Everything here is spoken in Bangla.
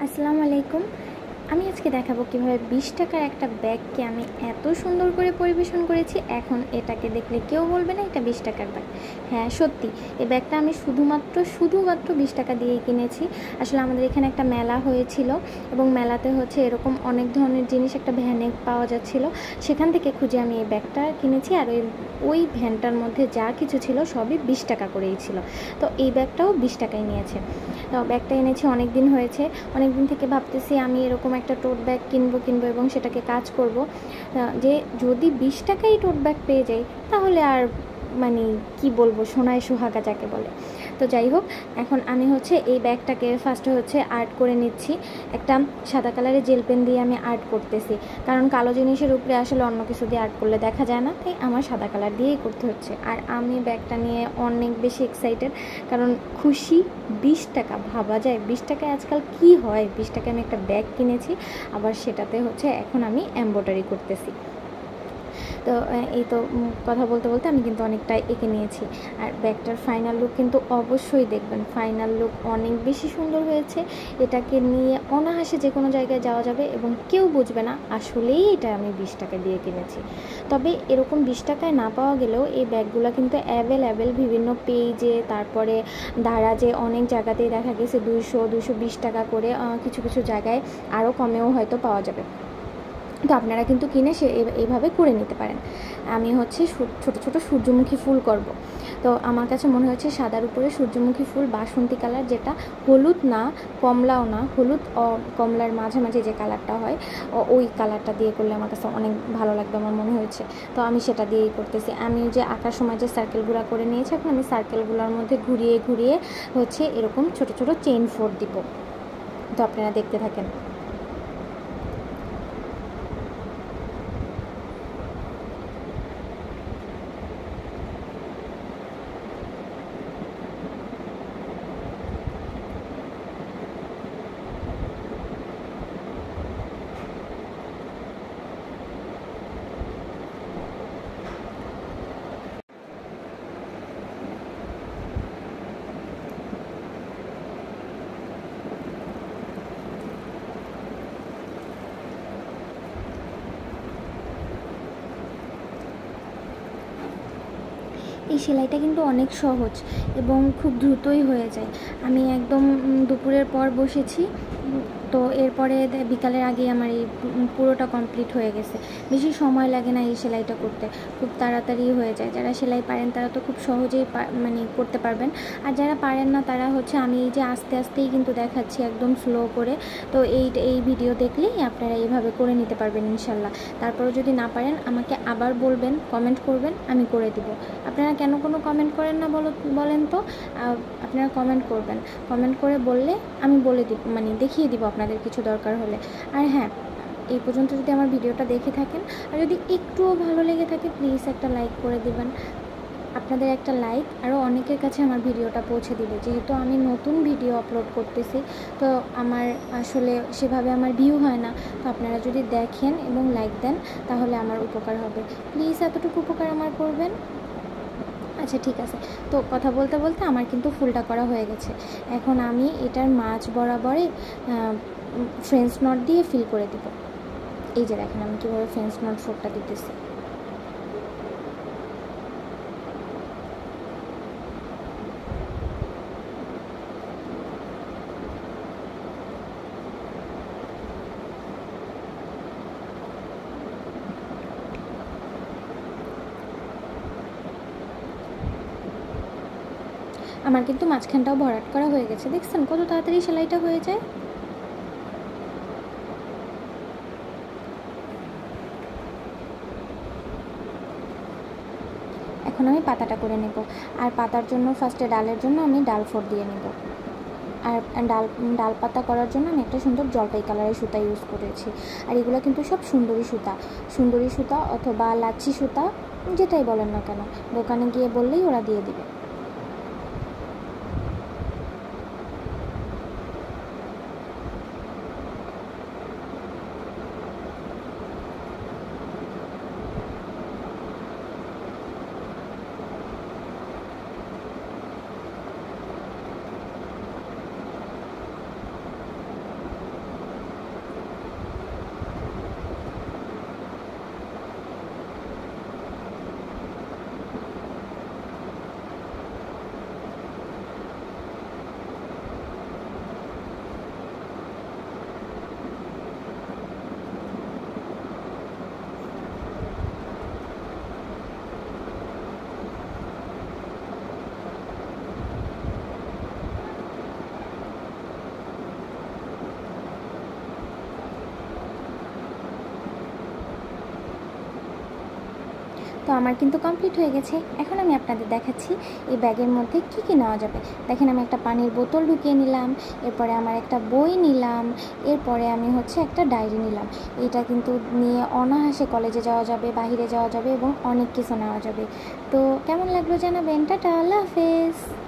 আসসালামু আলাইকুম। আমি আজকে দেখাবো কিভাবে ২০ টাকার একটা ব্যাগকে আমি এত সুন্দর করে পরিবেশন করেছি। এখন এটাকে দেখলে কেউ বলবে না এটা ২০ টাকার ব্যাগ। হ্যাঁ, সত্যি এই ব্যাগটা আমি শুধুমাত্র ২০ টাকা দিয়েই কিনেছি। আসলে আমাদের এখানে একটা মেলা হয়েছিল এবং মেলাতে হচ্ছে এরকম অনেক ধরনের জিনিস একটা ভ্যানে পাওয়া যাচ্ছিল। সেখান থেকে খুঁজে আমি এই ব্যাগটা কিনেছি। আর ওই ভ্যানটার মধ্যে যা কিছু ছিল সবই ২০ টাকা করেই ছিল। তো এই ব্যাগটাও ২০ টাকায় নিয়েছে। তো ব্যাগটা এনেছি অনেক দিন হয়েছে। অনেক দিন থেকে ভাবতেছি আমি এরকম একটা টোট ব্যাগ কিনবো এবং সেটাকে কাজ করব। যে যদি ২০ টাকায় টোট ব্যাগ পেয়ে যাই তাহলে আর মানে কি বলবো, সোনায় সোহাগা যাকে বলে। তো যাই হোক, এখন আমি হচ্ছে এই ব্যাগটাকে ফার্স্টে হচ্ছে আর্ট করে নিচ্ছি। একটা সাদা কালারের জেল পেন দিয়ে আমি আর্ট করতেছি, কারণ কালো জিনিসের উপরে আসলে অন্য কিছু দিয়ে আর্ট করলে দেখা যায় না, তাই আমার সাদা কালার দিয়েই করতে হচ্ছে। আর আমি ব্যাগটা নিয়ে অনেক বেশি এক্সাইটেড, কারণ খুশি। ২০ টাকা, ভাবা যায় ২০ টাকায় আজকাল কি হয়। ২০ টাকায় আমি একটা ব্যাগ কিনেছি, আবার সেটাতে হচ্ছে এখন আমি এমব্রয়ডারি করতেছি। তো এই তো কথা বলতে বলতে আমি কিন্তু অনেকটা এঁকে নিয়েছি। আর ব্যাগটার ফাইনাল লুক কিন্তু অবশ্যই দেখবেন। ফাইনাল লুক অনেক বেশি সুন্দর হয়েছে। এটাকে নিয়ে অনায়াসে যে কোনো জায়গায় যাওয়া যাবে এবং কেউ বুঝবে না আসলেই এটা আমি ২০ টাকা দিয়ে কিনেছি। তবে এরকম ২০ টাকায় না পাওয়া গেলেও এই ব্যাগগুলো কিন্তু অ্যাভেলেবেল বিভিন্ন পেজে, তারপরে দারাজে অনেক জায়গাতেই দেখা গেছে ২০০-২২০ টাকা করে। কিছু কিছু জায়গায় আরও কমেও হয়তো পাওয়া যাবে। তো আপনারা কিন্তু কিনে এইভাবে করে নিতে পারেন। আমি হচ্ছে ছোট ছোট সূর্যমুখী ফুল করব। তো আমার কাছে মনে হচ্ছে সাদার উপরে সূর্যমুখী ফুল বাসন্তী কালার, যেটা হলুদ না, কমলাও না, হলুদ কমলার মাঝামাঝি যে কালারটা হয় ওই কালারটা দিয়ে করলে আমার কাছে অনেক ভালো লাগবে আমার মনে হয়েছে। তো আমি সেটা দিয়েই করতেছি। আমি যে আঁকার সময় যে সার্কেলগুলো করে নিয়েছি, এখন আমি সার্কেলগুলোর মধ্যে ঘুরিয়ে ঘুরিয়ে হচ্ছে এরকম ছোট ছোট চেইন ফোর দিব। তো আপনারা দেখতে থাকেন। এই সেলাইটা কিন্তু অনেক সহজ এবং খুব দ্রুতই হয়ে যায়। আমি একদম দুপুরের পর বসেছি, তো এরপরে বিকালের আগে আমার এই পুরোটা কমপ্লিট হয়ে গেছে। বেশি সময় লাগে না এই সেলাইটা করতে, খুব তাড়াতাড়ি হয়ে যায়। যারা সেলাই পারেন তারা তো খুব সহজেই মানে করতে পারবেন। আর যারা পারেন না তারা হচ্ছে আমি এই যে আস্তে আস্তেই কিন্তু দেখাচ্ছি একদম স্লো করে। তো এই ভিডিও দেখলেই আপনারা এইভাবে করে নিতে পারবেন ইনশাল্লাহ। তারপরে যদি না পারেন আমাকে আবার বলবেন, কমেন্ট করবেন, আমি করে দিব। আপনারা কেন কোনো কমেন্ট করেন না বলেন তো? আপনারা কমেন্ট করবেন, কমেন্ট করে বললে আমি বলে দিব, মানে দেখিয়ে দিব আপনাদের কিছু দরকার হলে। আর হ্যাঁ, এই পর্যন্ত যদি আমার ভিডিওটা দেখে থাকেন আর যদি একটুও ভালো লেগে থাকে, প্লিজ একটা লাইক করে দিবেন। আপনাদের একটা লাইক আরও অনেকের কাছে আমার ভিডিওটা পৌঁছে দিবে। যেহেতু আমি নতুন ভিডিও আপলোড করতেছি, তো আমার আসলে সেভাবে আমার ভিউ হয় না। তো আপনারা যদি দেখেন এবং লাইক দেন তাহলে আমার উপকার হবে। প্লিজ এতটুকু উপকার আমার করবেন। আচ্ছা, ঠিক আছে। তো কথা বলতে বলতে আমার কিন্তু ফুলটা করা হয়ে গেছে। এখন আমি এটার মাঝ বরাবরে ফ্রেঞ্চ নট দিয়ে ফিল করে দিব। এই যে দেখেন আমি কীভাবে ফ্রেঞ্চ নট ফোরটা দিতেছি। আমার কিন্তু মাঝখানটাও ভরাট করা হয়ে গেছে। দেখছেন কত তাড়াতাড়ি সেলাইটা হয়ে যায়। এখন আমি পাতাটা করে নেব। আর পাতার জন্য ফার্স্টে ডালের জন্য আমি ডাল ফোর দিয়ে নেব। আর ডাল পাতা করার জন্য আমি একটা সুন্দর জলপাই কালারের সুতা ইউজ করেছি। আর এগুলো কিন্তু সব সুন্দরী সুতা অথবা লাচ্ছি সুতা, যেটাই বলেন না কেন, দোকানে গিয়ে বললেই ওরা দিয়ে দিবে। তো আমার কিন্তু কমপ্লিট হয়ে গেছে। এখন আমি আপনাদের দেখাচ্ছি এই ব্যাগের মধ্যে কি কি নেওয়া যাবে। দেখেন আমি একটা পানির বোতল ঢুকিয়ে নিলাম, এরপরে আমার একটা বই নিলাম, এরপরে আমি হচ্ছে একটা ডায়েরি নিলাম। এটা কিন্তু নিয়ে অনায়াসে কলেজে যাওয়া যাবে, বাইরে যাওয়া যাবে এবং অনেক কিছু নেওয়া যাবে। তো কেমন লাগলো জানাবেন। টাটা, আল্লাহ হাফেজ।